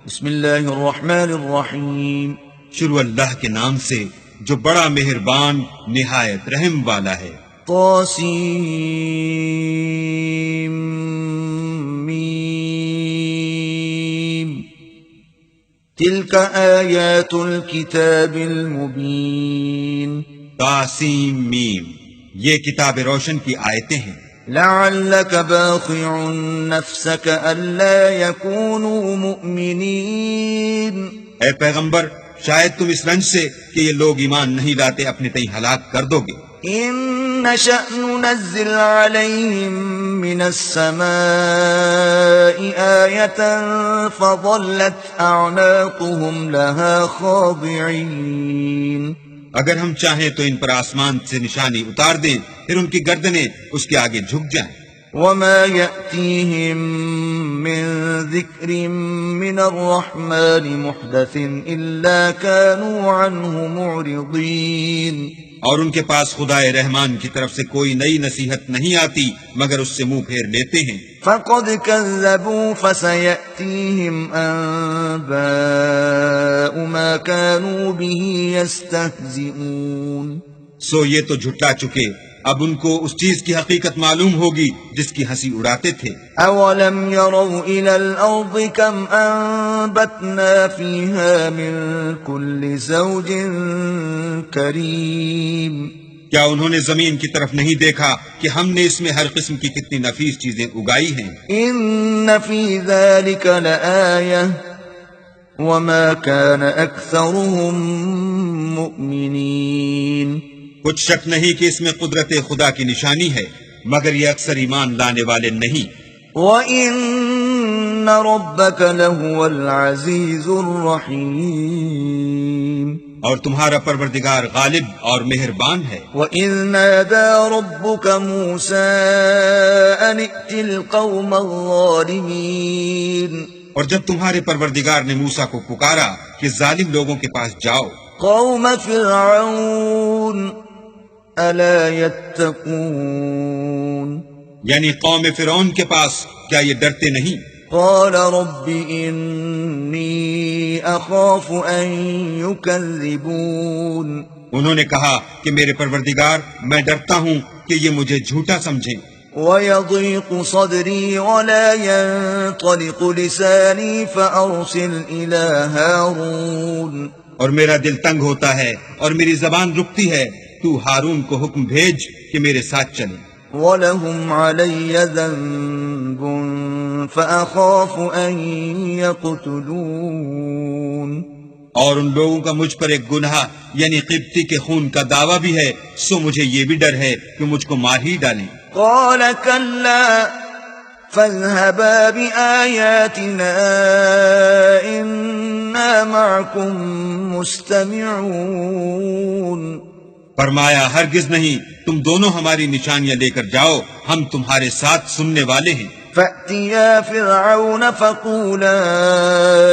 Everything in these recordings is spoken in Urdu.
بسم اللہ الرحمن الرحیم. شروع اللہ کے نام سے جو بڑا مہربان نہایت رحم والا ہے. طاسیم میم. تلک آیات الکتاب المبین. طاسیم میم، یہ کتاب روشن کی آیتیں ہیں. لعلک باخع نفسک الا یکونوا مؤمنین. اے پیغمبر، شاید تم اس رنج سے کہ یہ لوگ ایمان نہیں لاتے اپنے تئیں ہلاک کر دو گے. ان نشأ ننزل علیہم من السماء آیة فظلت اعناقهم لها خاضعین. اگر ہم چاہیں تو ان پر آسمان سے نشانی اتار دیں، پھر ان کی گردنیں اس کے آگے جھک جائیں. وما يأتيهم من ذكر من الرحمن محدث إلا كانوا عنه معرضين. اور ان کے پاس خدائے رحمان کی طرف سے کوئی نئی نصیحت نہیں آتی مگر اس سے منہ پھیر لیتے ہیں. فقد كذبوا فسيأتيهم أنباء ما كانوا به يستهزئون. سو یہ تو جھٹلا چکے، اب ان کو اس چیز کی حقیقت معلوم ہوگی جس کی ہنسی اڑاتے تھے. اولم يروا الى الارض كم انبتنا فيها من كل زوج كريم. کیا انہوں نے زمین کی طرف نہیں دیکھا کہ ہم نے اس میں ہر قسم کی کتنی نفیس چیزیں اگائی ہیں. ان في ذلك لآية وما كان اكثرهم مؤمنين. کچھ شک نہیں کہ اس میں قدرت خدا کی نشانی ہے، مگر یہ اکثر ایمان لانے والے نہیں. وَإِنَّ رَبَّكَ لَهُوَ الْعَزِيزُ الرَّحِيمُ. اور تمہارا پروردگار غالب اور مہربان ہے. وَإِذْ نَادَى رَبُّكَ مُوسَىٰ أَنِ ائْتِ الْقَوْمَ الظَّالِمِينَ. اور جب تمہارے پروردگار نے موسیٰ کو پکارا کہ ظالم لوگوں کے پاس جاؤ، قوم فرعون الا يتقون. یعنی قوم فرعون کے پاس، کیا یہ ڈرتے نہیں؟ قال رب انی اخاف ان يكذبون. انہوں نے کہا کہ میرے پروردگار، میں ڈرتا ہوں کہ یہ مجھے جھوٹا سمجھیں. ويضيق صدري ولا ينطلق لساني فأرسل إلى هارون. اور میرا دل تنگ ہوتا ہے اور میری زبان رکتی ہے، تو ہارون کو حکم بھیج کہ میرے ساتھ چلے. وَلَهُمْ عَلَيَّ ذَنْبٌ فَأَخَافُ أَنْ يَقْتُلُونَ. اور ان لوگوں کا مجھ پر ایک گناہ یعنی قبطی کے خون کا دعویٰ بھی ہے، سو مجھے یہ بھی ڈر ہے کہ مجھ کو مار ہی ڈالیں. قَالَ كَلَّا فَاذْهَبَا بِآيَاتِنَا إِنَّا مَعَكُمْ مُسْتَمِعُونَ. فرمایا ہرگز نہیں، تم دونوں ہماری نشانیاں لے کر جاؤ، ہم تمہارے ساتھ سننے والے ہیں. فَأْتِيَا فِرْعَوْنَ فَقُولَا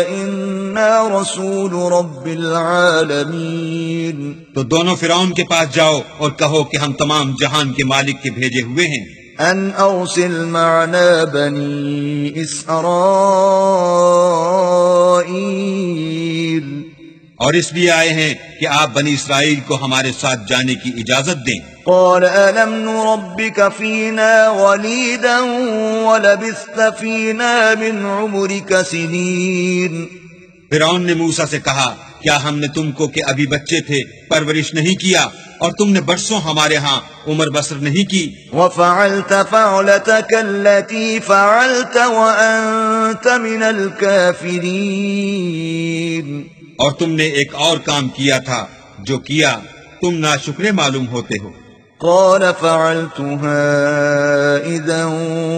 إِنَّا رَسُولُ رَبِّ الْعَالَمِينَ. تو دونوں فرعون کے پاس جاؤ اور کہو کہ ہم تمام جہان کے مالک کے بھیجے ہوئے ہیں. أن أرسل معنا بني إسرائيل. اور اس لیے آئے ہیں کہ آپ بنی اسرائیل کو ہمارے ساتھ جانے کی اجازت دیں. قال ألم نربك فينا وليدا ولبثت فينا من عمرك سنين. فرعون نے موسیٰ سے کہا، کیا ہم نے تم کو کہ ابھی بچے تھے پرورش نہیں کیا، اور تم نے برسوں ہمارے ہاں عمر بسر نہیں کی. وفعلت فعلتك التي فعلت وأنت من الكافرين. اور تم نے ایک اور کام کیا تھا جو کیا، تم ناشکرے معلوم ہوتے ہو. قال فعلتها إذا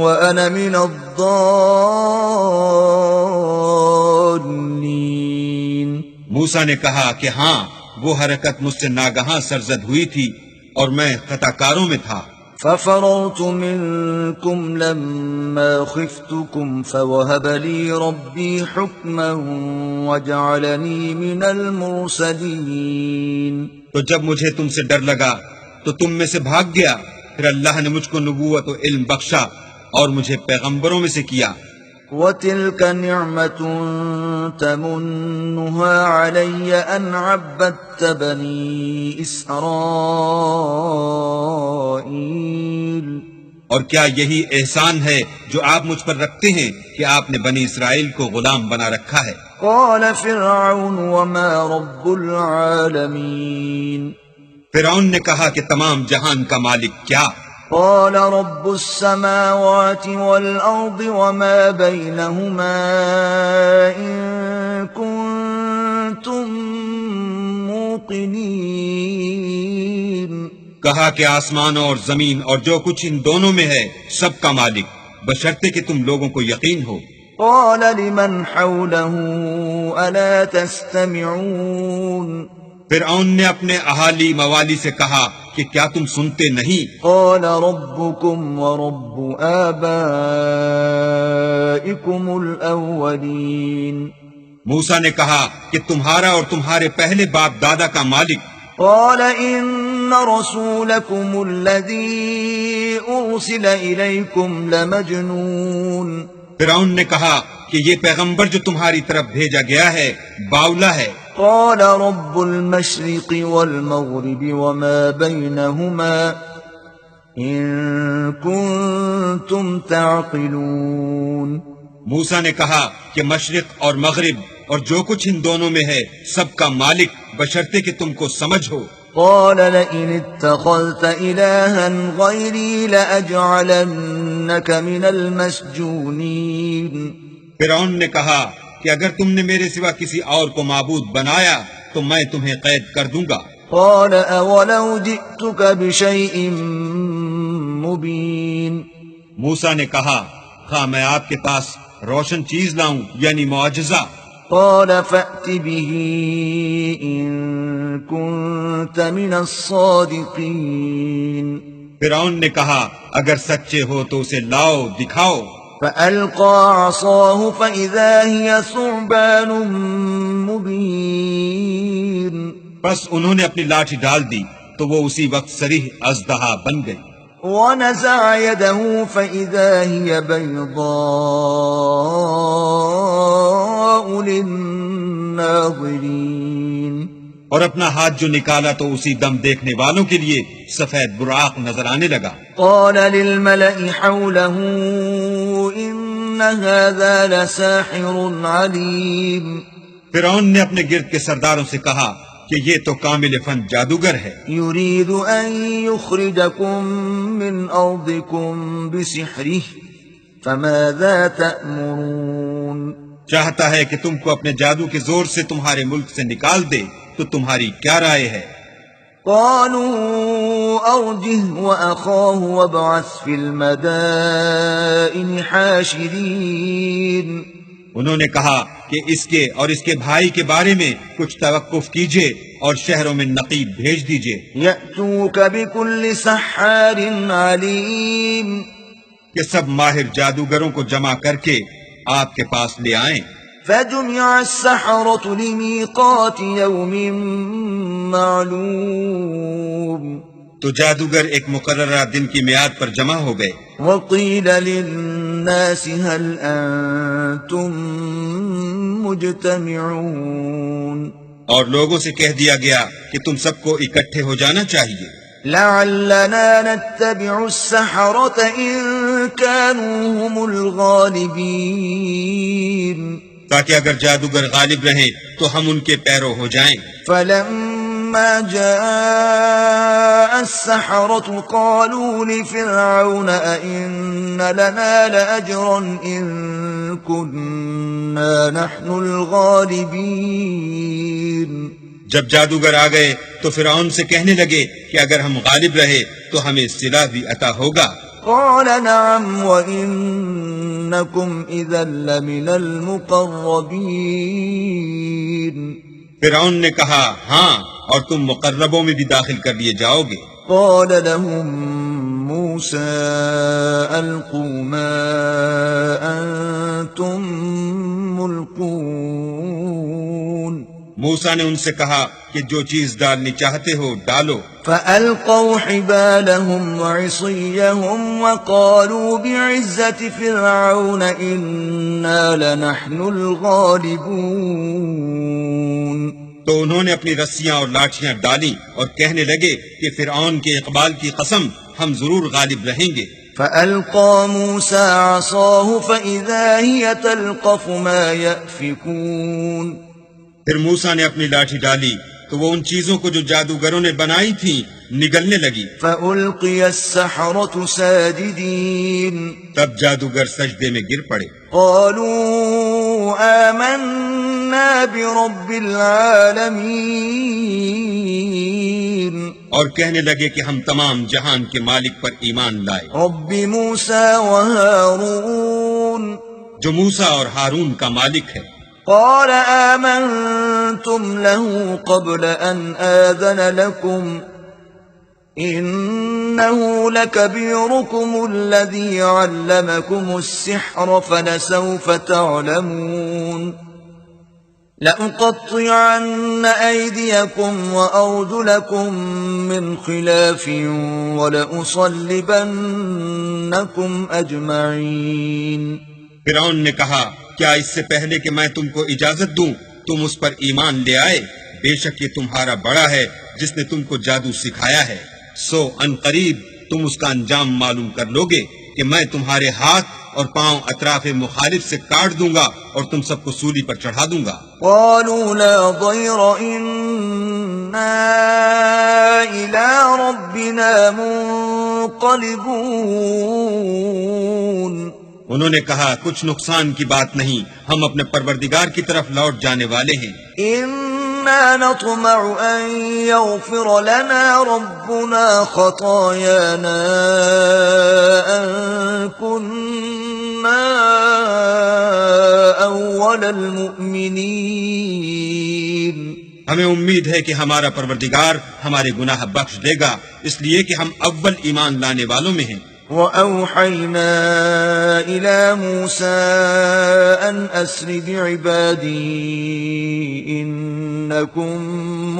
وأنا من الضالين. موسیٰ نے کہا کہ ہاں، وہ حرکت مجھ سے ناگہاں سرزد ہوئی تھی اور میں خطا کاروں میں تھا. ففررت منكم لما خفتكم فوهب لي ربي حكما وجعلني من المرسلين. تو جب مجھے تم سے ڈر لگا تو تم میں سے بھاگ گیا، پھر اللہ نے مجھ کو نبوت و علم بخشا اور مجھے پیغمبروں میں سے کیا. وتلك نعمة تمنها علي أن عبدت بني إسرائيل اور کیا یہی احسان ہے جو آپ مجھ پر رکھتے ہیں کہ آپ نے بنی اسرائیل کو غلام بنا رکھا ہے؟ قال فرعون وما رب العالمين فرعون نے کہا کہ تمام جہان کا مالک کیا؟ قال رب السماوات والأرض وما بينهما إن كنتم موقنين کہا کہ آسمانوں اور زمین اور جو کچھ ان دونوں میں ہے سب کا مالک، بشرطے کہ تم لوگوں کو یقین ہو۔ قال لمن حوله ألا تستمعون فرعون نے اپنے اہالی موالی سے کہا کہ کیا تم سنتے نہیں؟ قال ربكم ورب آبائكم الأولين موسیٰ نے کہا کہ تمہارا اور تمہارے پہلے باپ دادا کا مالک۔ قال إن رسولكم الذي أرسل إليكم لمجنون فرعون نے کہا کہ یہ پیغمبر جو تمہاری طرف بھیجا گیا ہے باولا ہے۔ قال رب المشرق والمغرب وما بينهما إن كنتم تعقلون موسیٰ نے کہا کہ مشرق اور مغرب اور جو کچھ ان دونوں میں ہے سب کا مالک، بشرطے کہ تم کو سمجھ ہو۔ قال لئن اتخذت إلها غيري لأجعلنك من المسجونين فرعون نے کہا کہ اگر تم نے میرے سوا کسی اور کو معبود بنایا تو میں تمہیں قید کر دوں گا۔ قال أولو جئتك بشيء مبين موسیٰ نے کہا ہاں میں آپ کے پاس روشن چیز لاؤں یعنی معجزہ۔ قال فأت به إن كنت من الصادقين فرعون نے کہا اگر سچے ہو تو اسے لاؤ دکھاؤ۔ فألقى عصاه فإذا هي ثعبان مبين بس انہوں نے اپنی لاٹھی ڈال دی تو وہ اسی وقت صریح اژدہا بن گئی۔ ونزع يده فإذا هي بيضاء للناظرين اور اپنا ہاتھ جو نکالا تو اسی دم دیکھنے والوں کے لیے سفید براق نظر آنے لگا۔ قال للملأ حوله إن هذا لساحر عليم فرعون نے اپنے گرد کے سرداروں سے کہا کہ یہ تو کامل فن جادوگر ہے، يريد أن يخرجكم من أرضكم بسحره فماذا تأمرون چاہتا ہے کہ تم کو اپنے جادو کے زور سے تمہارے ملک سے نکال دے، تو تمہاری کیا رائے ہے؟ قالوا أرجه وأخاه وابعث في المدائن حاشرين انہوں نے کہا کہ اس کے اور اس کے بھائی کے بارے میں کچھ توقف کیجئے اور شہروں میں نقیب بھیج دیجئے يأتوك بكل سحار عليم کہ سب ماہر جادوگروں کو جمع کر کے آپ کے پاس لے آئیں۔ فجمع السحرة لميقات يوم معلوم تو جادوگر ایک مقررہ دن کی میعاد پر جمع ہو گئے۔ وقيل للناس هل أنتم مجتمعون اور لوگوں سے کہہ دیا گیا کہ تم سب کو اکٹھے ہو جانا چاہیے، لعلنا نتبع السحرة إن كانوا هم الغالبين تاکہ اگر جادوگر غالب رہیں تو ہم ان کے پیرو ہو جائیں۔ فلما جاء السحرة قالوا لفرعون أئن لنا لأجرا إن كنا نحن الغالبين جب جادوگر آ گئے تو فرعون سے کہنے لگے کہ اگر ہم غالب رہے تو ہمیں صلہ بھی عطا ہوگا۔ قال نعم وإنكم إذا لمن المقربين فرعون نے کہا ہاں اور تم مقربوں میں بھی داخل کر لیے جاؤ گے۔ قال لهم موسى ألقوا ما أنتم ملقون موسیٰ نے ان سے کہا کہ جو چیز ڈالنی چاہتے ہو ڈالو. فألقوا حبالهم وعصيهم وقالوا بعزة فرعون إنا لنحن الغالبون. تو انہوں نے اپنی رسیاں اور لاٹھیاں ڈالی اور کہنے لگے کہ فرعون کے اقبال کی قسم ہم ضرور غالب رہیں گے. فألقى موسى عصاه فإذا هي تلقف ما يأفكون. پھر موسیٰ نے اپنی لاٹھی ڈالی تو وہ ان چیزوں کو جو جادوگروں نے بنائی تھیں نگلنے لگی. فألقي السحرة ساجدين. تب جادوگر سجدے میں گر پڑے. قالوا آمنا برب العالمين. اور کہنے لگے کہ ہم تمام جہان کے مالک پر ایمان لائے. رب موسى وهارون. جو موسیٰ اور ہارون کا مالک ہے. قال آمنتم له قبل أن آذن لكم إنه لكبيركم الذي علمكم السحر فلسوف تعلمون. لأقطعن أيديكم وأرجلكم من خلاف ولأصلبنكم أجمعين. فرعون نے کہا کیا اس سے پہلے کہ میں تم کو اجازت دوں تم اس پر ایمان لے آئے؟ بے شک یہ تمہارا بڑا ہے جس نے تم کو جادو سکھایا ہے. سو ان قریب تم اس کا انجام معلوم کر لوگے کہ میں تمہارے ہاتھ اور پاؤں اطراف مخالف سے کاٹ دوں گا اور تم سب کو سولی پر چڑھا دوں گا. قالوا لا ضير إنا إلى ربنا منقلبون. انہوں نے کہا کچھ نقصان کی بات نہیں، ہم اپنے پروردگار کی طرف لوٹ جانے والے ہیں. إنا نطمع أن يغفر لنا ربنا خطايانا أن كنا أول المؤمنين. ہمیں امید ہے کہ ہمارا پروردگار ہمارے گناہ بخش دے گا اس لیے کہ ہم اول ایمان لانے والوں میں ہیں. وَأَوْحَيْنَا إِلَى مُوسَىٰ أَنْ أَسْرِ بِعِبَادِي إِنَّكُمْ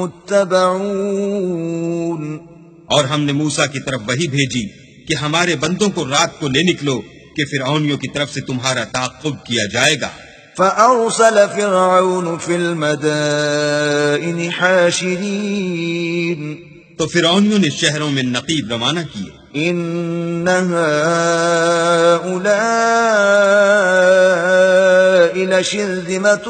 مُتَّبَعُونَ. اور ہم نے موسیٰ کی طرف وحی بھیجی کہ ہمارے بندوں کو رات کو لے نکلو کہ فرعونیوں کی طرف سے تمہارا تعاقب کیا جائے گا. فَأَرْسَلَ فِرْعَوْنُ فِي الْمَدَائِنِ حَاشِرِينَ. تو فرعونیوں نے شہروں میں نقیب روانہ کیے. إِنَّ هَٰؤُلَاءِ لَشِرْذِمَةٌ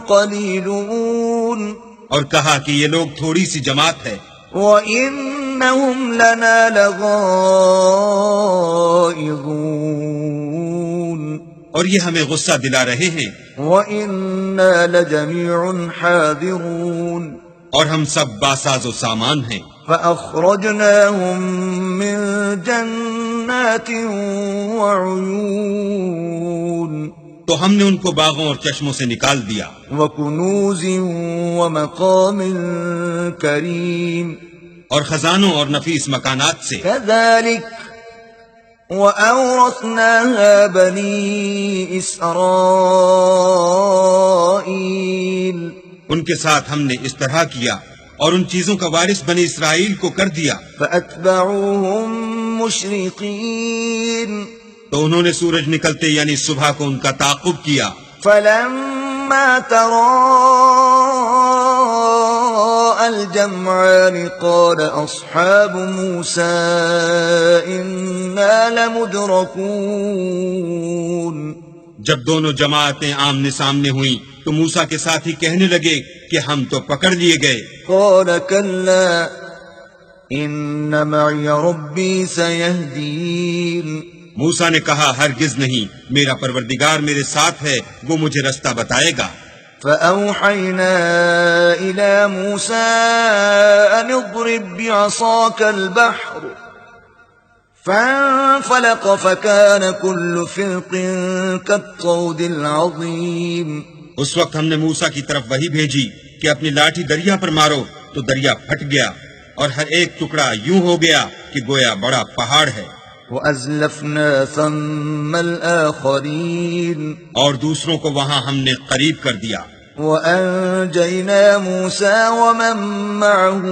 قَلِيلُونَ. اور کہا کہ یہ لوگ تھوڑی سی جماعت ہے وَإِنَّهُمْ لَنَا لَغَائِظُونَ. اور یہ ہمیں غصہ دلا رہے ہیں. وَإِنَّا لَجَمِيعٌ حَاذِرُونَ. اور ہم سب باساز و سامان ہیں. فَأَخْرَجْنَاهُمْ مِنْ جَنَّاتٍ وَعُيُونٍ. تو ہم نے ان کو باغوں اور چشموں سے نکال دیا. وَكُنُوزٍ وَمَقَامٍ كَرِيمٍ. اور خزانوں اور نفیس مکانات سے. كَذَلِكَ وَأَوْرَثْنَاهَا بَنِي إِسْرَائِيلَ. ان کے ساتھ ہم نے اس طرح کیا اور ان چیزوں کا وارث بنی اسرائیل کو کر دیا. فَأَتْبَعُوهُمْ مُشْرِقِينَ. تو انہوں نے سورج نکلتے یعنی صبح کو ان کا تعاقب کیا. فَلَمَّا تَرَاءَى الْجَمْعَانِ قَالَ أَصْحَابُ مُوسَىٰ إِنَّا لَمُدْرَكُونَ. جب دونوں جماعتیں آمنے سامنے ہوئیں تو موسیٰ کے ساتھ ہی کہنے لگے کہ ہم تو پکڑ لیے گئے. قَالَ كَلَّا إِنَّ مَعِيَ رَبِّي سَيَهْدِينِ. موسیٰ نے کہا ہرگز نہیں، میرا پروردگار میرے ساتھ ہے، وہ مجھے رستہ بتائے گا. فَأَوْحَيْنَا إِلَى مُوسَىٰ أَنِ اضْرِب بِّعَصَاكَ الْبَحْرَ فَانفَلَقَ فَكَانَ كُلُّ فِرْقٍ كَالطَّوْدِ الْعَظِيمِ. اس وقت ہم نے موسیٰ کی طرف وحی بھیجی کہ اپنی لاٹھی دریا پر مارو تو دریا پھٹ گیا اور ہر ایک ٹکڑا یوں ہو گیا کہ گویا بڑا پہاڑ ہے. وَأَزْلَفْنَا ثَمَّ الْآخَرِينَ. اور دوسروں کو وہاں ہم نے قریب کر دیا. وأنجينا موسى ومن معه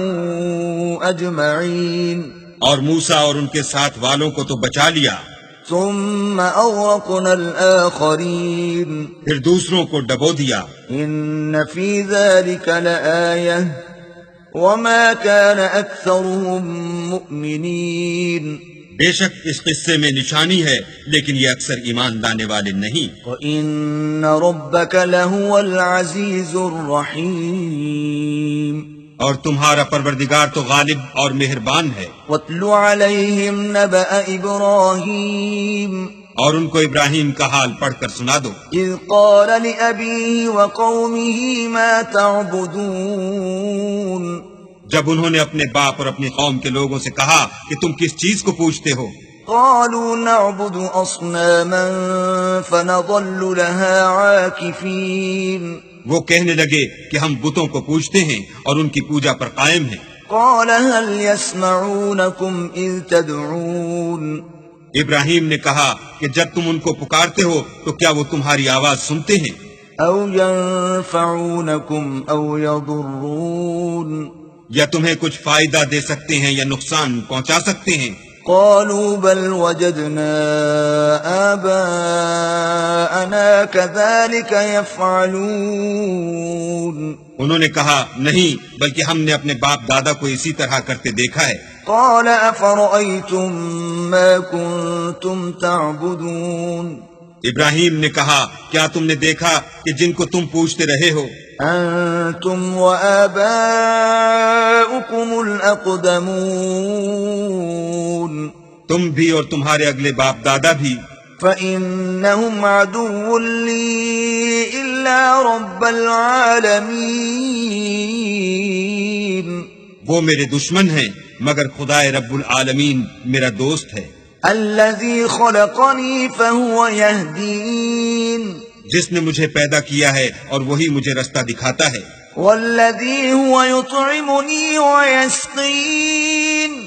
أجمعين اور موسیٰ اور ان کے ساتھ والوں کو تو بچا لیا، ثم أغرقنا الآخرين پھر دوسروں کو ڈبو دیا۔ إن في ذلك لآية وما كان أكثرهم مؤمنين بے شک اس قصے میں نشانی ہے، لیکن یہ اکثر ایمان لانے والے نہیں۔ وَإِنَّ رَبَّكَ لَهُوَ الْعَزِيزُ الرَّحِيمُ اور تمہارا پروردگار تو غالب اور مہربان ہے۔ وَاتْلُ عَلَيْهِمْ نَبَأَ إِبْرَاهِيمَ اور ان کو ابراہیم کا حال پڑھ کر سنا دو، إِذْ قَالَ لِأَبِيهِ وَقَوْمِهِ مَا تَعْبُدُونَ جب انہوں نے اپنے باپ اور اپنی قوم کے لوگوں سے کہا کہ تم کس چیز کو پوچھتے ہو؟ قالوا نعبد أصناما فنظل لها عاكفين وہ کہنے لگے کہ ہم بتوں کو پوجتے ہیں اور ان کی پوجا پر قائم ہیں۔ قال هل يسمعونكم إذ تدعون ابراہیم نے کہا کہ جب تم ان کو پکارتے ہو تو کیا وہ تمہاری آواز سنتے ہیں؟ أو ينفعونكم أو يضرون یا تمہیں کچھ فائدہ دے سکتے ہیں یا نقصان پہنچا سکتے ہیں؟ قالوا بل وجدنا آباءنا كذلك يفعلون انہوں نے کہا نہیں، بلکہ ہم نے اپنے باپ دادا کو اسی طرح کرتے دیکھا ہے۔ قال أفرأيتم ما كنتم تعبدون ابراہیم نے کہا کیا تم نے دیکھا کہ جن کو تم پوچھتے رہے ہو؟ أنتم وآباؤكم الأقدمون تم بھی اور تمہارے اگلے باپ دادا بھی۔ فإنهم عدو لي إلا رب العالمين وہ میرے دشمن ہیں مگر خدائے رب العالمین میرا دوست ہے۔ الذي خلقني فهو يهدين جس نے مجھے پیدا کیا ہے اور وہی مجھے رستہ دکھاتا ہے۔ والذي هو يطعمني ويسقين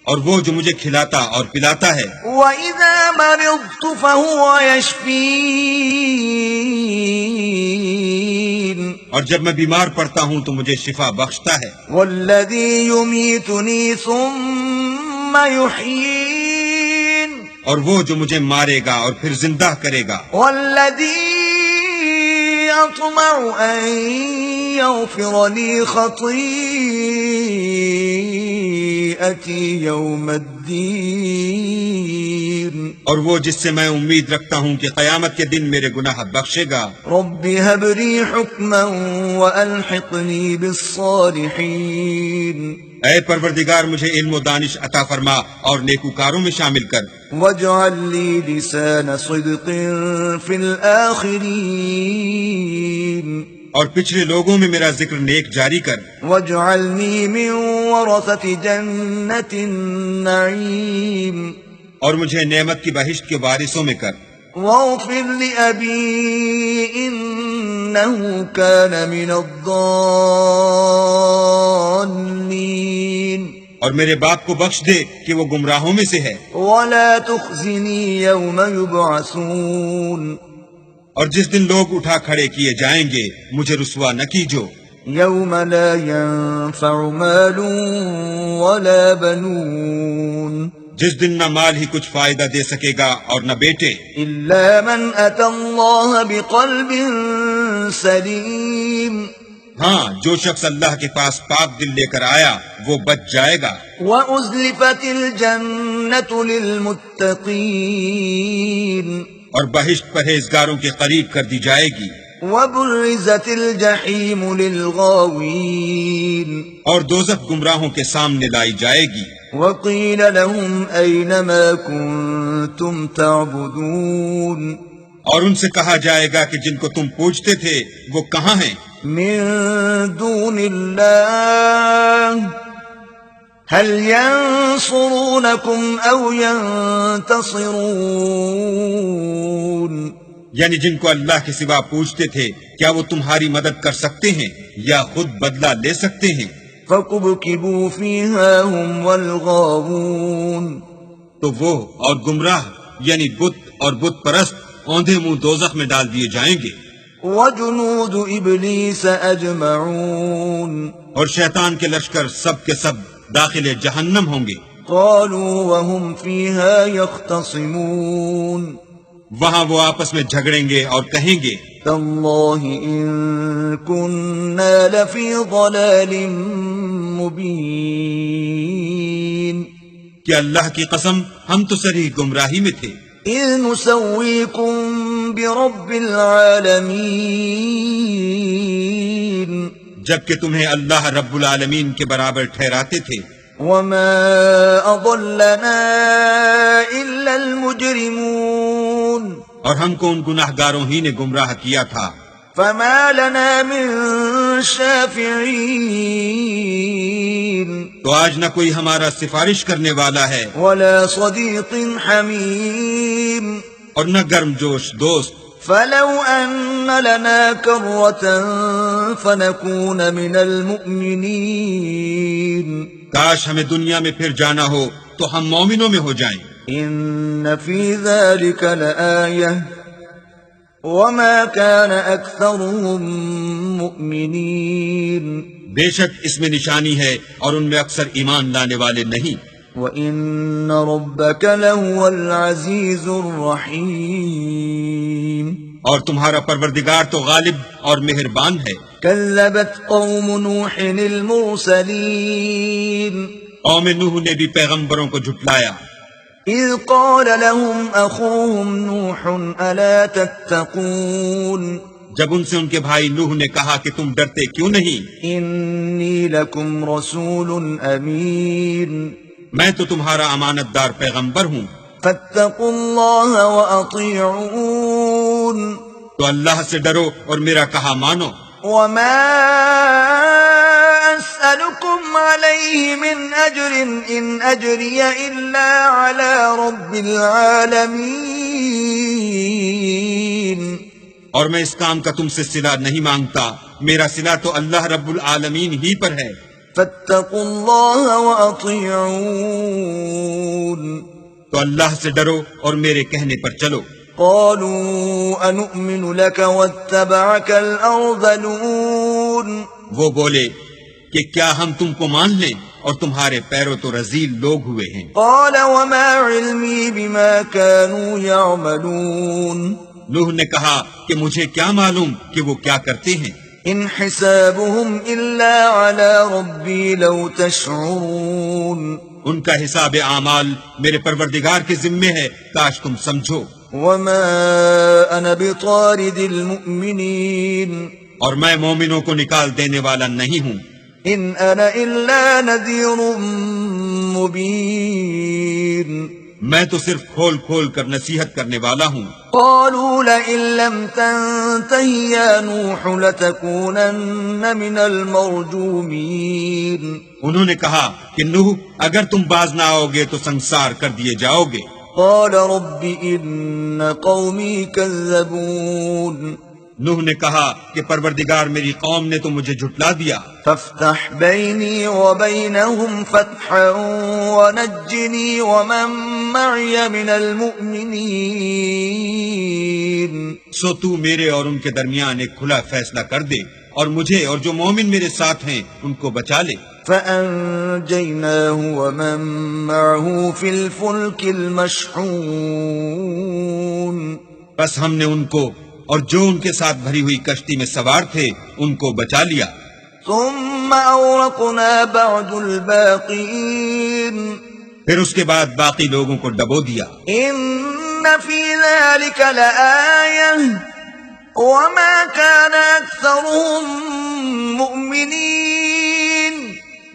اور وہ جو مجھے کھلاتا اور پلاتا ہے۔ وإذا مرضت فهو يشفين اور جب میں بیمار پڑتا ہوں تو مجھے شفا بخشتا ہے۔ والذي يميتني ثم يحيين اور وہ جو مجھے مارے گا اور پھر زندہ کرے گا۔ والذي أطمع أن يغفر لي خطيئتي يوم الدين اور وہ جس سے میں امید رکھتا ہوں کہ قیامت کے دن میرے گناہ بخشے گا۔ رب هب لي حكما وألحقني بالصالحين اے پروردگار مجھے علم و دانش عطا فرما اور نیکوکاروں میں شامل کر۔ واجعل لي لسان صدق في الآخرين اور پچھلے لوگوں میں میرا ذکر نیک جاری کر۔ واجعلني من ورثة جنة النعيم اور مجھے نعمت کی بہشت کے وارثوں میں کر۔ واغفر لأبي إنه كان من الضالين اور میرے باپ کو بخش دے کہ وہ گمراہوں میں سے ہے۔ ولا تخزني يوم يبعثون اور جس دن لوگ اٹھا کھڑے کیے جائیں گے مجھے رسوا نہ کیجو۔ يوم لا ينفع مال ولا بنون جس دن نہ مال ہی کچھ فائدہ دے سکے گا اور نہ بیٹے، إلا من أتى الله بقلب سليم ہاں جو شخص اللہ کے پاس پاک دل لے کر آیا وہ بچ جائے گا۔ وأزلفت الجنة للمتقين اور بہشت پرہیزگاروں کے قریب کر دی جائے گی۔ وبرزت الجحيم للغاوين اور دوزخ گمراہوں کے سامنے لائی جائے گی۔ وقيل لهم أين ما كنتم تعبدون اور ان سے کہا جائے گا کہ جن کو تم پوجتے تھے وہ کہاں ہیں؟ من دون الله هل ينصرونكم أو ينتصرون یعنی جن کو اللہ کے سوا پوجتے تھے کیا وہ تمہاری مدد کر سکتے ہیں یا خود بدلہ لے سکتے ہیں؟ فكبكبوا فيها هم والغاوون تو وہ اور گمراہ یعنی بت اور بت پرست اوندھے منہ دوزخ میں ڈال دیے جائیں گے۔ وجنود إبليس أجمعون اور شیطان کے لشکر سب کے سب داخل جہنم ہوں گے۔ قالوا وهم فيها يختصمون وہاں وہ آپس میں جھگڑیں گے اور کہیں گے تالله إن كنا لفي ضلال مبين کہ اللہ کی قسم ہم تو صریح گمراہی میں تھے، إذ نسويكم برب العالمين جبکہ تمہیں اللہ رب العالمین کے برابر ٹھہراتے تھے، وما أضلنا إلا المجرمون اور ہم کو ان گناہ گاروں ہی نے گمراہ کیا تھا، فما لنا من شافعين تو آج نہ کوئی ہمارا سفارش کرنے والا ہے ولا صديق حميم اور نہ گرم جوش دوست، فلو أن لنا كرة فنكون من المؤمنين کاش ہمیں دنیا میں پھر جانا ہو تو ہم مومنوں میں ہو جائیں۔ إن في ذلك لآية وما كان أكثرهم مؤمنين بے شک اس میں نشانی ہے اور ان میں اکثر ایمان لانے والے نہیں، وَإِنَّ رَبَّكَ لَهُوَ الْعَزِيزُ الرَّحِيمُ اور تمہارا پروردگار تو غالب اور مہربان ہے۔ كذبت قوم نوح المرسلين قوم نوح نے بھی پیغمبروں کو جھٹلایا، إذ قال لهم أخوهم نوح ألا تتقون جب ان سے ان کے بھائی نوح نے کہا کہ تم ڈرتے کیوں نہیں، إني لكم رسول أمين میں تو تمہارا امانت دار پیغمبر ہوں، فاتقوا الله وأطيعون تو اللہ سے ڈرو اور میرا کہا مانو۔ وما أسألكم عليه من أجر إن أجري إلا على رب العالمين اور میں اس کام کا تم سے صلہ نہیں مانگتا، میرا صلہ تو اللہ رب العالمین ہی پر ہے، فاتقوا الله وأطيعون تو اللہ سے ڈرو اور میرے کہنے پر چلو۔ قالوا أنؤمن لك واتبعك الأرذلون وہ بولے کہ کیا ہم تم کو مان لیں اور تمہارے پیروں تو رذیل لوگ ہوئے ہیں۔ قال وما علمي بما كانوا يعملون نوح نے کہا کہ مجھے کیا معلوم کہ وہ کیا کرتے ہیں، إن حسابهم إلا على ربي لو تشعرون ان کا حساب اعمال میرے پروردگار کے ذمے ہے، کاش تم سمجھو۔ وما أنا بطارد المؤمنين اور میں مومنوں کو نکال دینے والا نہیں ہوں، إن أنا إلا نذير مبين میں تو صرف کھول کھول کر نصیحت کرنے والا ہوں۔ قالوا لئن لم تنته يا نوح لتكونن من المرجومين انہوں نے کہا کہ نوح اگر تم باز نہ آؤ گے تو سنسار کر دیے جاؤ گے۔ قال رب إن قومي كذبون نوح نے کہا کہ پروردگار میری قوم نے تو مجھے جھٹلا دیا، فافتح بيني وبينهم فتحا ونجني ومن معي من المؤمنين سو تو میرے اور ان کے درمیان ایک کھلا فیصلہ کر دے اور مجھے اور جو مومن میرے ساتھ ہیں ان کو بچا لے۔ فأنجيناه ومن معه في الفلك المشحون بس ہم نے ان کو اور جو ان کے ساتھ بھری ہوئی کشتی میں سوار تھے ان کو بچا لیا، ثم أورقنا بعد الباقين پھر اس کے بعد باقی لوگوں کو ڈبو دیا۔ إن في ذلك لآية وما كان أكثرهم مؤمنين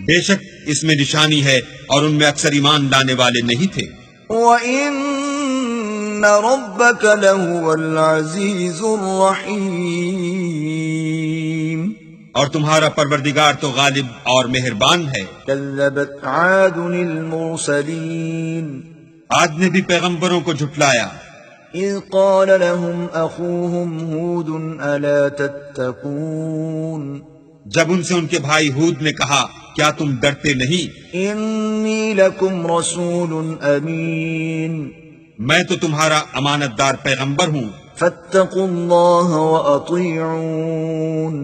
بے شک اس میں نشانی ہے اور ان میں اکثر ایمان لانے والے نہیں تھے، وَإِنَّ رَبَّكَ لَهُوَ الْعَزِيزُ الرَّحِيمُ اور تمہارا پروردگار تو غالب اور مہربان ہے۔ كذبت عاد المرسلين عاد نے بھی پیغمبروں کو جھٹلایا، إذ قال لهم أخوهم هود ألا تتقون جب ان سے ان کے بھائی ہود نے کہا کیا تم ڈرتے نہیں، إني لكم رسول أمين میں تو تمہارا امانت دار پیغمبر ہوں، فاتقوا الله وأطيعون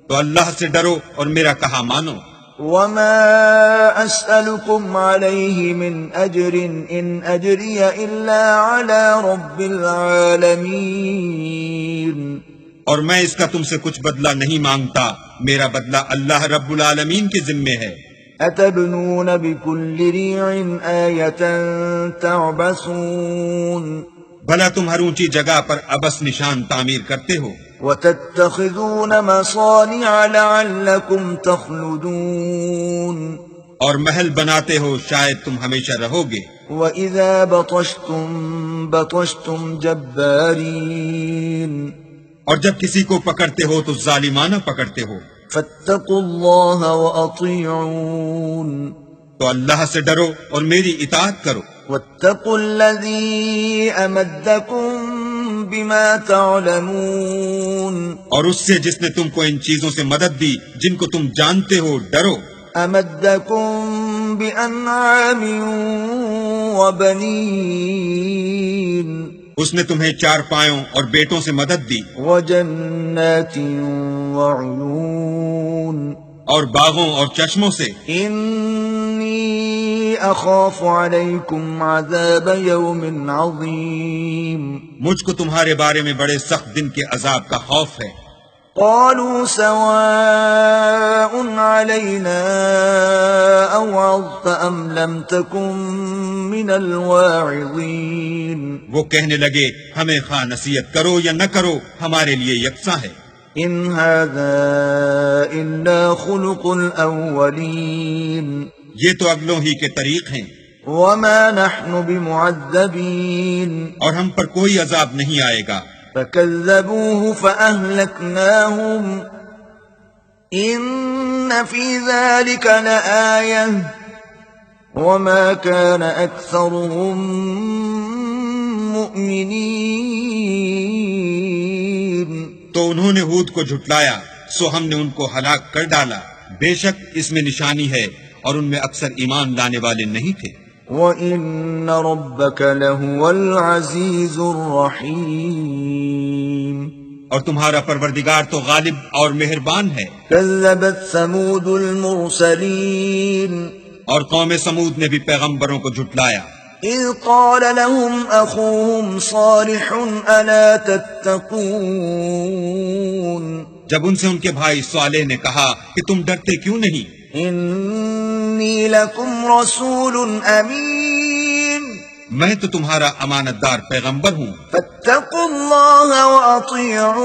تو اللہ سے ڈرو اور میرا کہا مانو. وما أسألكم عليه من أجر إن أجري إلا على رب العالمين اور میں اس کا تم سے کچھ بدلہ نہیں مانگتا، میرا بدلہ اللہ رب العالمین کے ذمے ہے. أتبنون بكل ريع آية تعبثون بھلا تم ہر اونچی جگہ پر ابس نشان تعمیر کرتے ہو، وتتخذون مصانع لعلكم تخلدون اور محل بناتے ہو شاید تم ہمیشہ رہو گے. وإذا بطشتم بطشتم جبارين اور جب کسی کو پکڑتے ہو تو ظالمانہ پکڑتے ہو. فاتقوا الله وأطيعون تو اللہ سے ڈرو اور میری اطاعت کرو. واتقوا الذي أمدكم بما تعلمون اور اس سے جس نے تم کو ان چیزوں سے مدد دی جن کو تم جانتے ہو ڈرو. أمدكم بأنعام وبنين اس نے تمہیں چار پایوں اور بیٹوں سے مدد دی، وجنات وعيون اور باغوں اور چشموں سے. إني أخاف عليكم عذاب يوم عظيم مجھ کو تمہارے بارے میں بڑے سخت دن کے عذاب کا خوف ہے. قالوا سواء علينا أوعظت أم لم تكن من الواعظين وہ کہنے لگے ہمیں خواہ نصیحت کرو یا نہ کرو ہمارے لیے یکساں ہے. إن هذا إلا خلق الأولين یہ تو اگلوں ہی کے طریق ہیں، وما نحن بمعذبين اور ہم پر کوئی عذاب نہیں آئے گا. فكذبوه فأهلكناهم إن في ذلك لآية وما كان أكثرهم مؤمنين تو انہوں نے ہود کو جھٹلایا سو ہم نے ان کو ہلاک کر ڈالا. بے شک اس میں نشانی ہے اور ان میں اکثر ایمان لانے والے نہیں تھے. وَإِنَّ رَبَّكَ لَهُوَ الْعَزِيزُ الرَّحِيمُ اور تمہارا پروردگار تو غالب اور مہربان ہے. كَذَّبَتْ ثَمُودُ الْمُرْسَلِينَ اور قوم سمود نے بھی پیغمبروں کو جھٹلایا. إِذْ قَالَ لَهُمْ أَخُوهُمْ صَالِحٌ أَلَا تَتَّقُونَ جب ان سے ان کے بھائی صالح نے کہا کہ تم ڈرتے کیوں نہیں؟ إِنِّي لَكُمْ رَسُولٌ أَمِينٌ میں تو تمہارا امانت دار پیغمبر ہوں، فَاتَّقُوا اللَّهَ وَأَطِيعُونَ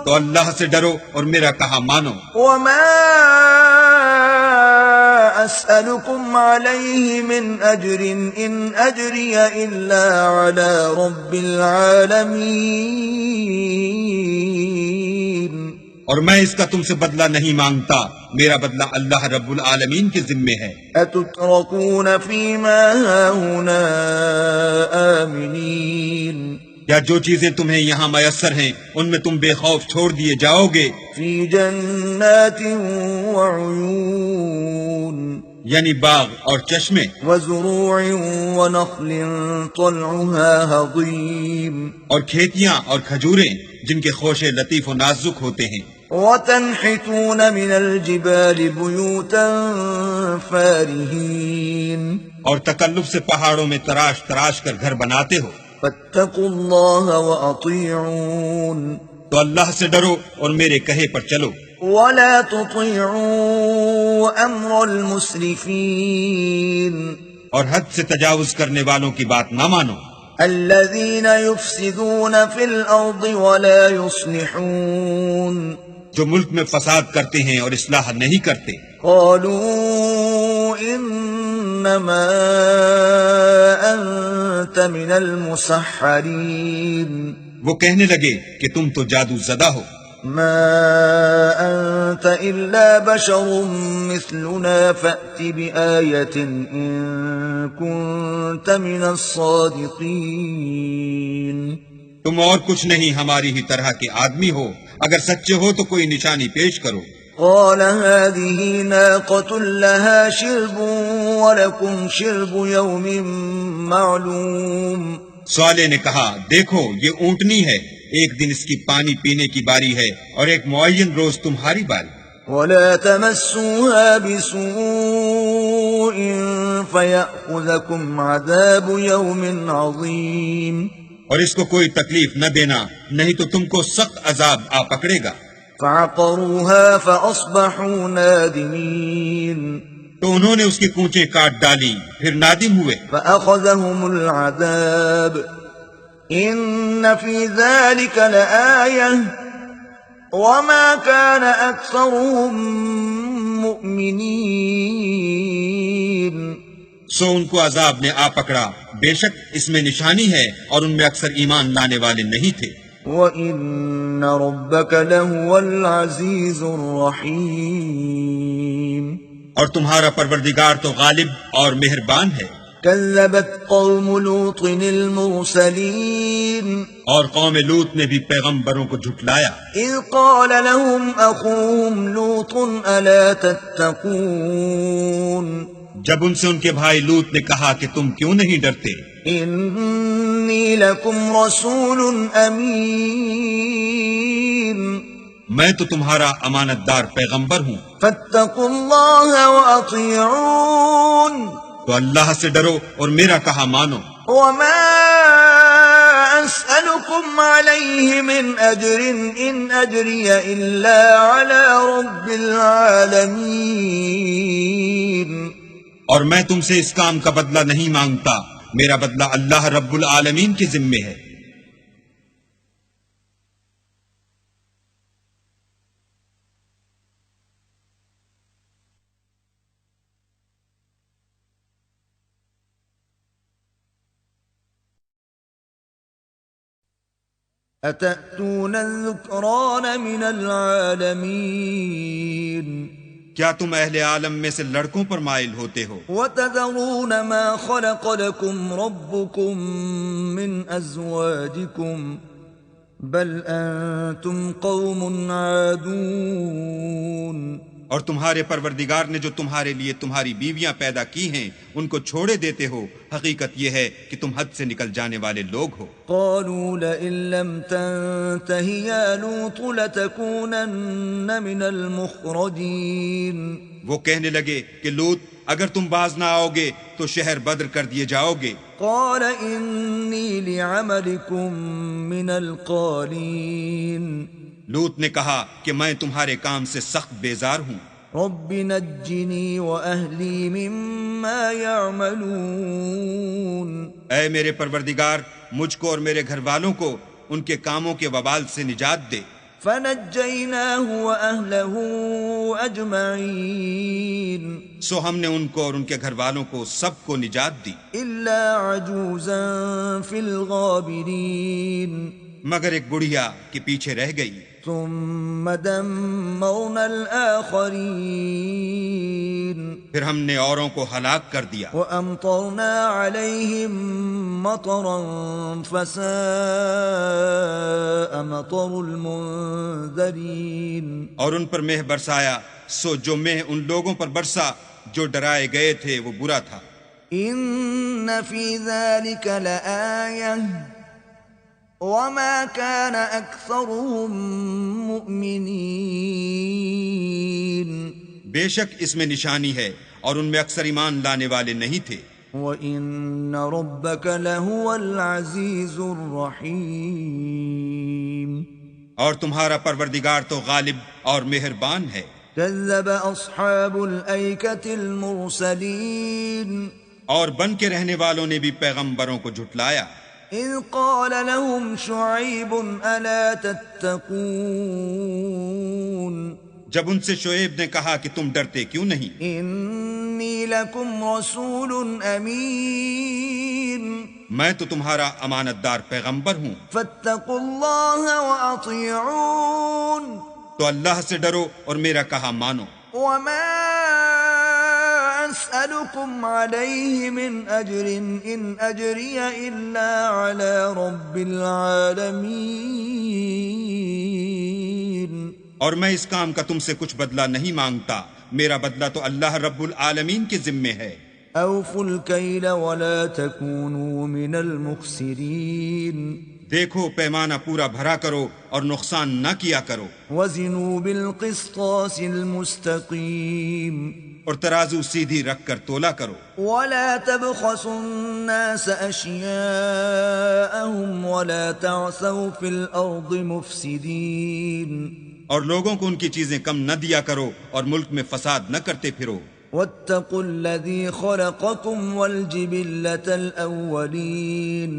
تو اللہ سے ڈرو اور میرا کہا مانو. وَمَا أَسْأَلُكُمْ عَلَيْهِ مِنْ أَجْرٍ إِنْ أَجْرِيَ إِلَّا عَلَى رَبِّ الْعَالَمِينَ اور میں اس کا تم سے بدلہ نہیں مانگتا، میرا بدلہ اللہ رب العالمین کے ذمے ہے. أَتُتْرَكُونَ فِي مَا هَاهُنَا آمِنِينَ یا جو چیزیں تمہیں یہاں میسر ہیں ان میں تم بے خوف چھوڑ دیے جاؤ گے. فِي جَنَّاتٍ وَعُيُونٍ یعنی باغ اور چشمے، وَزُرُوعٍ وَنَخْلٍ طَلْعُهَا هَضِيمٌ اور کھیتیاں اور کھجوریں جن کے خوشے لطیف و نازک ہوتے ہیں. وَتَنْحِتُونَ مِنَ الْجِبَالِ بُيُوتًا فَارِهِينَ اور تکلف سے پہاڑوں میں تراش تراش کر گھر بناتے ہو. فَاتَّقُوا اللَّهَ وَأَطِيعُونَ تو اللہ سے ڈرو اور میرے کہے پر چلو. وَلَا تُطِيعُوا أَمْرَ الْمُسْرِفِينَ اور حد سے تجاوز کرنے والوں کی بات نہ مانو، الَّذِينَ يُفْسِدُونَ فِي الْأَرْضِ وَلَا يُصْلِحُونَ جو ملک میں فساد کرتے ہیں اور اصلاح نہیں کرتے. قَالُوا إِنَّمَا أَنْتَ مِنَ الْمُسَحَّرِينَ وہ کہنے لگے کہ تم تو جادو زدہ ہو، مَا أَنْتَ إِلَّا بَشَرٌ مِثْلُنَا فَأْتِ بِآيَةٍ إِن كُنْتَ مِنَ الصَّادِقِينَ تم اور کچھ نہیں ہماری ہی طرح کے آدمی ہو، اگر سچے ہو تو کوئی نشانی پیش کرو. قال هذه ناقة لها شرب ولكم شرب يوم معلوم صالح نے کہا دیکھو یہ اونٹنی ہے، ایک دن اس کی پانی پینے کی باری ہے اور ایک معین روز تمہاری باری۔ ولا تمسوها بسوء فيأخذكم عذاب يوم عظيم، اور اس کو کوئی تکلیف نہ دینا نہیں تو تم کو سخت عذاب آ پکڑے گا۔ فعقروها فأصبحوا نادمين، تو انہوں نے اس کی کونچیں کاٹ ڈالی پھر نادم ہوئے۔ فأخذهم العذاب إن في ذلك لآية وما كان أكثرهم مؤمنين۔ سو ان کو عذاب نے آ پکڑا، بے شک اس میں نشانی ہے اور ان میں اکثر ایمان لانے والے نہیں تھے۔ وَإِنَّ رَبَّكَ لَهُوَ الْعَزِيزُ الرَّحِيمُ، اور تمہارا پروردگار تو غالب اور مہربان ہے۔ كذبت قوم لوط المرسلين اور قوم لوط نے بھی پیغمبروں کو جھٹلایا۔ إذ قال لهم أخوهم لوط ألا تتقون، جب ان سے ان کے بھائی لوط نے کہا کہ تم کیوں نہیں ڈرتے، إني لكم رسول أمين میں تو تمہارا امانت دار پیغمبر ہوں، فاتقوا الله وأطيعون تو اللہ سے ڈرو اور میرا کہا مانو۔ وما أسألكم عليه من أجر إن أجري إلا على رب العالمين، اور میں تم سے اس کام کا بدلہ نہیں مانگتا، میرا بدلہ اللہ رب العالمین کے ذمے ہے۔ أتأتون الذكران من العالمين، کیا تم اہل عالم میں سے لڑکوں پر مائل ہوتے ہو؟ وتذرون ما خلق لكم ربكم من أزواجكم بل أنتم قوم عادون، اور تمہارے پروردگار نے جو تمہارے لیے تمہاری بیویاں پیدا کی ہیں ان کو چھوڑے دیتے ہو، حقیقت یہ ہے کہ تم حد سے نکل جانے والے لوگ ہو۔ قالوا لئن لم تنته يا لوط لتكونن من المخرجين، وہ کہنے لگے کہ لوط اگر تم باز نہ آؤ گے تو شہر بدر کر دیے جاؤ گے۔ قال إني لعملكم من القالين، لوط نے کہا کہ میں تمہارے کام سے سخت بیزار ہوں۔ رب نجني وأهلي مما يعملون، اے میرے پروردگار مجھ کو اور میرے گھر والوں کو ان کے کاموں کے وبال سے نجات دے۔ فنجيناه وأهله أجمعين، سو ہم نے ان کو اور ان کے گھر والوں کو سب کو نجات دی، إلا عجوزا في الغابرين، مگر ایک بڑھیا کے پیچھے رہ گئی۔ ثم دمرنا الآخرين، پھر ہم نے اوروں کو ہلاک کر دیا، وأمطرنا عليهم مطرا فساء مطر المنذرين، اور ان پر مہ برسایا، سو جو مہ ان لوگوں پر برسا جو ڈرائے گئے تھے وہ برا تھا۔ إن في ذلك لآية وما كان أكثرهم مؤمنين، بے شک اس میں نشانی ہے اور ان میں اکثر ایمان لانے والے نہیں تھے۔ وَإِنَّ رَبَّكَ لَهُوَ الْعَزِيزُ الرَّحِيمُ، اور تمہارا پروردگار تو غالب اور مہربان ہے۔ كذب أصحاب الأيكة المرسلين، اور بن کے رہنے والوں نے بھی پیغمبروں کو جھٹلایا۔ إذ قال لهم شعيب ألا تتقون، جب ان سے شعیب نے کہا کہ تم ڈرتے کیوں نہیں، إني لكم رسول أمين میں تو تمہارا امانت دار پیغمبر ہوں، فاتقوا الله وأطيعون، تو اللہ سے ڈرو اور میرا کہا مانو۔ وما أسألكم عليه من أجر إن أجري إلا على رب العالمين، اور میں اس کام کا تم سے کچھ بدلہ نہیں مانگتا، میرا بدلہ تو اللہ رب العالمین کے ذمے ہے۔ أوفوا الكيل ولا تكونوا من المخسرين دیکھو پیمانہ پورا بھرا کرو اور نقصان نہ کیا کرو، وزنوا بالقسطاس المستقيم اور ترازو سیدھی رکھ کر تولا کرو، ولا تبخسوا الناس أشياءهم ولا تعثوا في الأرض مفسدين اور لوگوں کو ان کی چیزیں کم نہ دیا کرو اور ملک میں فساد نہ کرتے پھرو، واتقوا الذي خلقكم والجبلة الأولين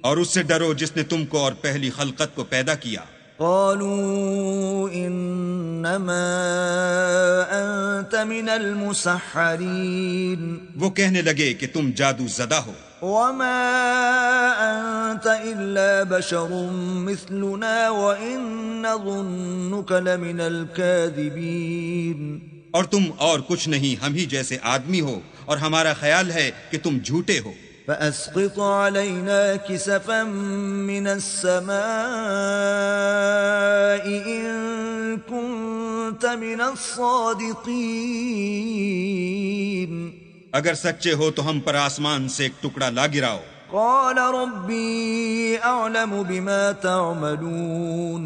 اور اس سے ڈرو جس نے تم کو اور پہلی خلقت کو پیدا کیا۔ قالوا انما انت من المسحرين وہ کہنے لگے کہ تم جادو زدہ ہو، وما انت الا بشر مثلنا وان نظنك لمن الكاذبين اور تم اور کچھ نہیں، ہم ہی جیسے آدمی ہو اور ہمارا خیال ہے کہ تم جھوٹے ہو، فأسقط علينا كسفا من السماء إن كنت من الصادقين اگر سچے ہو تو ہم پر آسمان سے ایک ٹکڑا لا گراؤ۔ قال ربي أعلم بما تعملون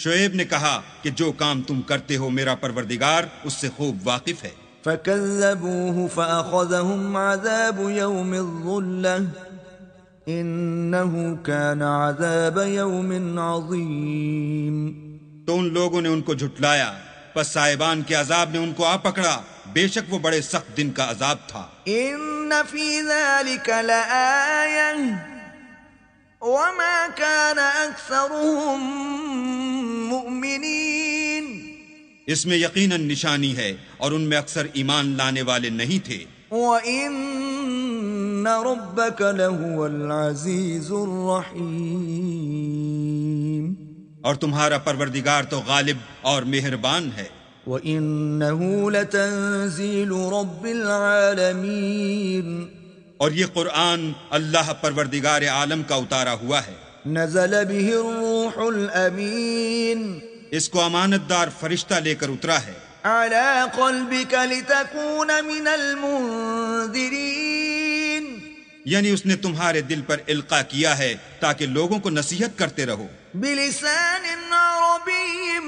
شعیب نے کہا کہ جو کام تم کرتے ہو میرا پروردگار اس سے خوب واقف ہے۔ فكذبوه فأخذهم عذاب يوم الظلة إنه كان عذاب يوم عظيم تو ان لوگوں نے ان کو جھٹلایا، پس صاحبان کے عذاب نے ان کو آ پکڑا، بے شک وہ بڑے سخت دن کا عذاب تھا۔ إن في ذلك لآية وما كان أكثرهم مؤمنين اس میں یقیناً نشانی ہے اور ان میں اکثر ایمان لانے والے نہیں تھے، وَإِنَّ رَبَّكَ لَهُوَ الْعَزِيزُ الرَّحِيمُ اور تمہارا پروردگار تو غالب اور مہربان ہے۔ وَإِنَّهُ لَتَنزِيلُ رَبِّ الْعَالَمِينَ اور یہ قرآن اللہ پروردگار عالم کا اتارا ہوا ہے، نزل به الروح الأمين اس کو امانت دار فرشتہ لے کر اترا ہے، على قلبك لتكون من المنذرين یعنی اس نے تمہارے دل پر القاء کیا ہے تاکہ لوگوں کو نصیحت کرتے رہو، بلسان عربي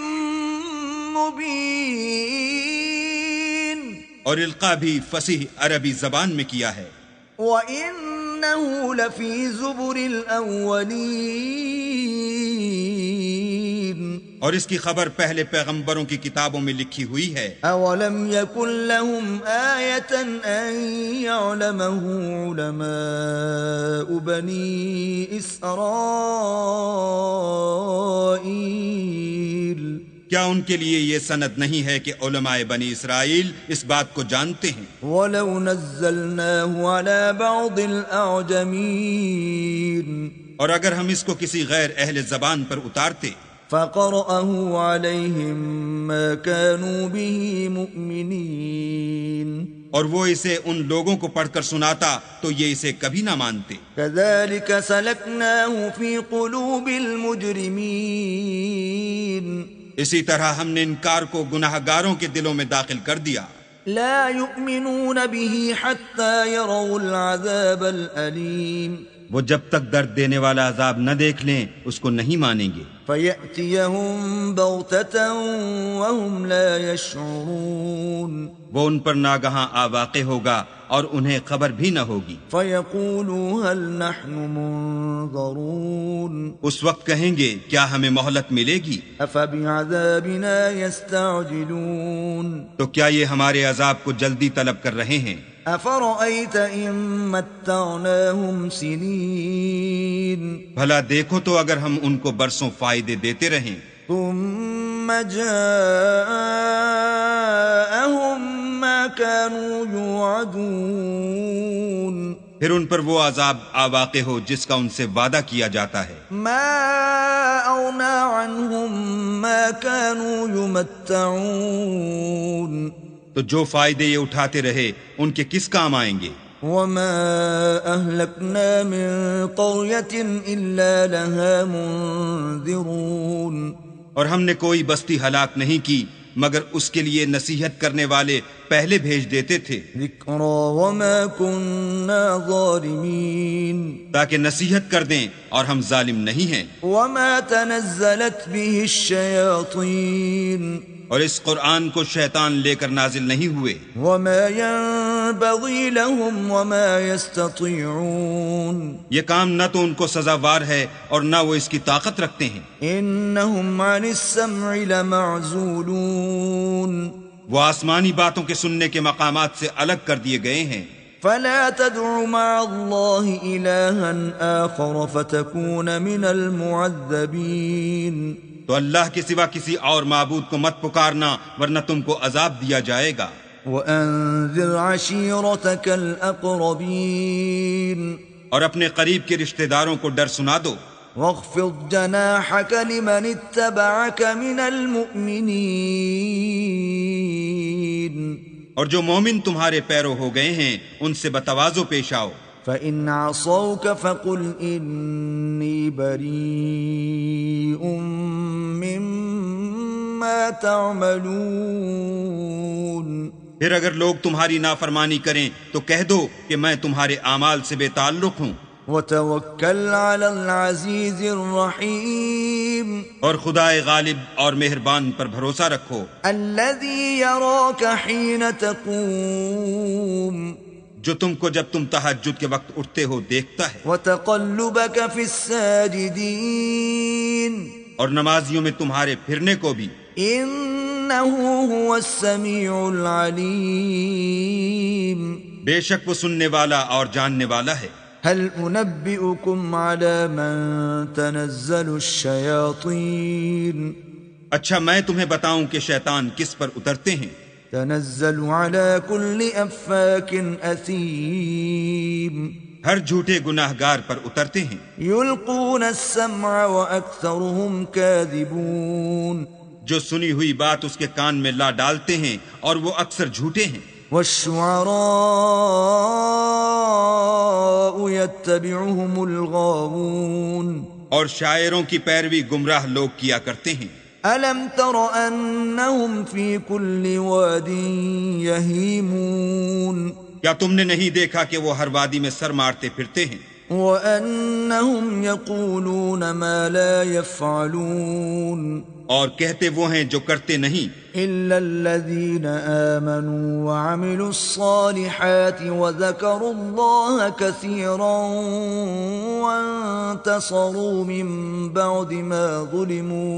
مبين اور القاء بھی فصیح عربی زبان میں کیا ہے، وَإِنَّهُ لَفِي زُبُرِ الْأَوَّلِينَ اور اس کی خبر پہلے پیغمبروں کی کتابوں میں لکھی ہوئی ہے۔ أَوَلَمْ يَكُنْ لَهُمْ آيَةً أَنْ يَعْلَمَهُ عُلَمَاءُ بَنِي إِسْرَائِيلَ کیا ان کے لیے یہ سند نہیں ہے کہ علماء بنی اسرائیل اس بات کو جانتے ہیں؟ وَلَوْ نَزَّلْنَاهُ عَلَى بَعْضِ الْأَعْجَمِينَ اور اگر ہم اس کو کسی غیر اہل زبان پر اتارتے فَقَرَأَهُ عَلَيْهِمْ مَا كَانُوا بِهِ مُؤْمِنِينَ اور وہ اسے ان لوگوں کو پڑھ کر سناتا تو یہ اسے کبھی نہ مانتے۔ كَذَلِكَ سَلَكْنَاهُ فِي قُلُوبِ الْمُجْرِمِينَ اسی طرح ہم نے انکار کو گناہ گاروں کے دلوں میں داخل کر دیا، لا يؤمنون به حتى يروا العذاب الأليم وہ جب تک درد دینے والا عذاب نہ دیکھ لیں اس کو نہیں مانیں گے، فَيَأْتِيَهُمْ بَغْتَةً وَهُمْ لَا يَشْعُرُونَ وہ ان پر ناگہاں آ واقع ہوگا اور انہیں خبر بھی نہ ہوگی، فَيَقُولُوا هَلْ نَحْنُ مُنظَرُونَ اس وقت کہیں گے کیا ہمیں مہلت ملے گی؟ أَفَبِعَذَابِنَا يَسْتَعْجِلُونَ تو کیا یہ ہمارے عذاب کو جلدی طلب کر رہے ہیں؟ أَفَرَأَيْتَ إِن مَّتَّعْنَاهُمْ سِنِينَ بھلا دیکھو تو اگر ہم ان کو برسوں فائدے دیتے رہیں، ثم جاءهم ما كانوا يوعدون پھر ان پر وہ عذاب آ واقع ہو جس کا ان سے وعدہ کیا جاتا ہے، ما أغنى عنهم ما كانوا يمتعون تو جو فائدے یہ اٹھاتے رہے ان کے کس کام آئیں گے؟ وما أهلكنا من قرية إلا لها منذرون اور ہم نے کوئی بستی ہلاک نہیں کی مگر اس کے لیے نصیحت کرنے والے پہلے بھیج دیتے تھے، ذکرا وما كنا ظالمین، تاکہ نصیحت کر دیں اور ہم ظالم نہیں ہیں۔ وما تنزلت به الشیاطین، اور اس قرآن کو شیطان لے کر نازل نہیں ہوئے، وما ينبغي لهم وما يستطيعون، یہ کام نہ تو ان کو سزاوار ہے اور نہ وہ اس کی طاقت رکھتے ہیں، انهم عن السمع لمعزولون، وہ آسمانی باتوں کے سننے کے مقامات سے الگ کر دیے گئے ہیں۔ فلا تدع مع الله إلها آخر فتكون من المعذبين، تو اللہ کے سوا کسی اور معبود کو مت پکارنا ورنہ تم کو عذاب دیا جائے گا۔ وأنذر عشيرتك الأقربين، اور اپنے قریب کے رشتہ داروں کو ڈر سنا دو، واخفض جناحك لمن اتبعك من المؤمنين، اور جو مومن تمہارے پیرو ہو گئے ہیں ان سے بتواضع پیش آؤ۔ فإن عصوك فقل إني بريء مما تعملون، پھر اگر لوگ تمہاری نافرمانی کریں تو کہہ دو کہ میں تمہارے اعمال سے بے تعلق ہوں، وتوکل علی العزیز الرحیم، اور خدائے غالب اور مہربان پر بھروسہ رکھو، الذی یراک حین تقوم، جو تم کو جب تم تہجد کے وقت اٹھتے ہو دیکھتا ہے، وتقلبک فی الساجدین، اور نمازیوں میں تمہارے پھرنے کو بھی، انہ هو السمیع العلیم، بے شک وہ سننے والا اور جاننے والا ہے۔ هل انبئکم علی من تنزل الشیاطین، اچھا میں تمہیں بتاؤں کہ شیطان کس پر اترتے ہیں؟ تنزل علی کل افاک اثیم، ہر جھوٹے گناہ گار پر اترتے ہیں، یلقون السمع واکثرهم کاذبون، جو سنی ہوئی بات اس کے کان میں لا ڈالتے ہیں اور وہ اکثر جھوٹے ہیں، والشعراء يتبعهم الغاوون، اور شاعروں کی پیروی گمراہ لوگ کیا کرتے ہیں۔ الم تر انهم في كل واد يهيمون، کیا تم نے نہیں دیکھا کہ وہ ہر وادی میں سر مارتے پھرتے ہیں، وانهم يقولون ما لا يفعلون، اور کہتے وہ ہیں جو کرتے نہیں، إلا الذين آمنوا وعملوا الصالحات وذكروا الله كثيرا وانتصروا من بعد ما ظلموا،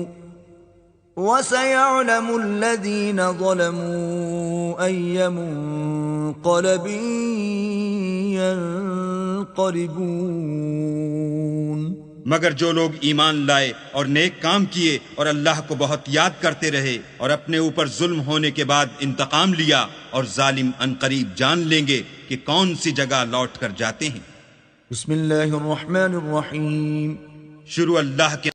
وسيعلم الذين ظلموا أي منقلب ينقلبون، مگر جو لوگ ایمان لائے اور نیک کام کیے اور اللہ کو بہت یاد کرتے رہے اور اپنے اوپر ظلم ہونے کے بعد انتقام لیا، اور ظالم عنقریب جان لیں گے کہ کون سی جگہ لوٹ کر جاتے ہیں۔ بسم اللہ الرحمن الرحیم، شروع اللہ کے